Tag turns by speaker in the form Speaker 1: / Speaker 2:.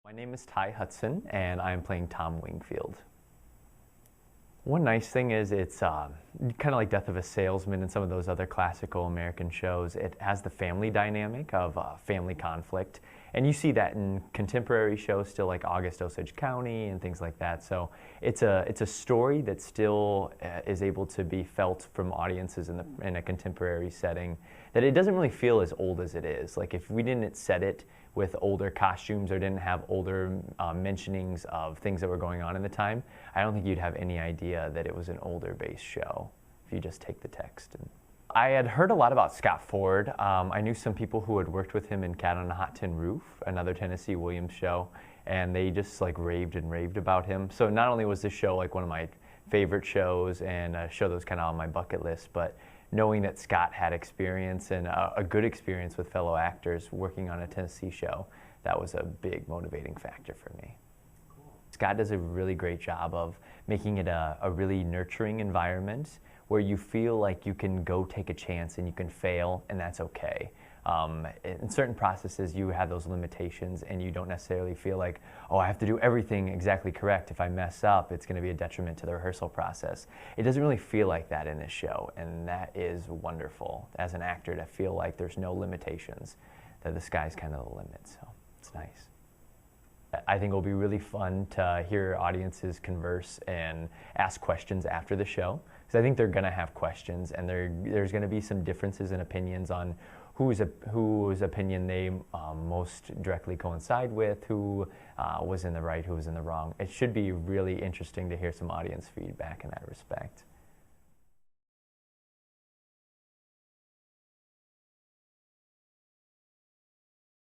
Speaker 1: My name is Ty Hudson, and I'm playing Tom Wingfield. One nice thing is it's kind of like Death of a Salesman and some of those other classical American shows. It has the family dynamic of family conflict, and you see that in contemporary shows still like August Osage County and things like that. So it's a story that still is able to be felt from audiences in a contemporary setting, that it doesn't really feel as old as it is. Like if we didn't set it with older costumes or didn't have older mentionings of things that were going on in the time, I don't think you'd have any idea that it was an older based show if you just take the text. I had heard a lot about Scott Ford. I knew some people who had worked with him in Cat on a Hot Tin Roof, another Tennessee Williams show, and they just like raved and raved about him. So not only was this show like one of my favorite shows and a show that was kind of on my bucket list, but knowing that Scott had experience and a good experience with fellow actors working on a Tennessee show, that was a big motivating factor for me. Scott does a really great job of making it a really nurturing environment where you feel like you can go take a chance and you can fail, and that's okay. In certain processes, you have those limitations and you don't necessarily feel like, oh, I have to do everything exactly correct. If I mess up, it's going to be a detriment to the rehearsal process. It doesn't really feel like that in this show, and that is wonderful as an actor to feel like there's no limitations, that the sky's kind of the limit, so it's nice. I think it'll be really fun to hear audiences converse and ask questions after the show, because I think they're going to have questions, and there's going to be some differences in opinions on whose opinion they most directly coincide with, who was in the right, who was in the wrong. It should be really interesting to hear some audience feedback in that respect.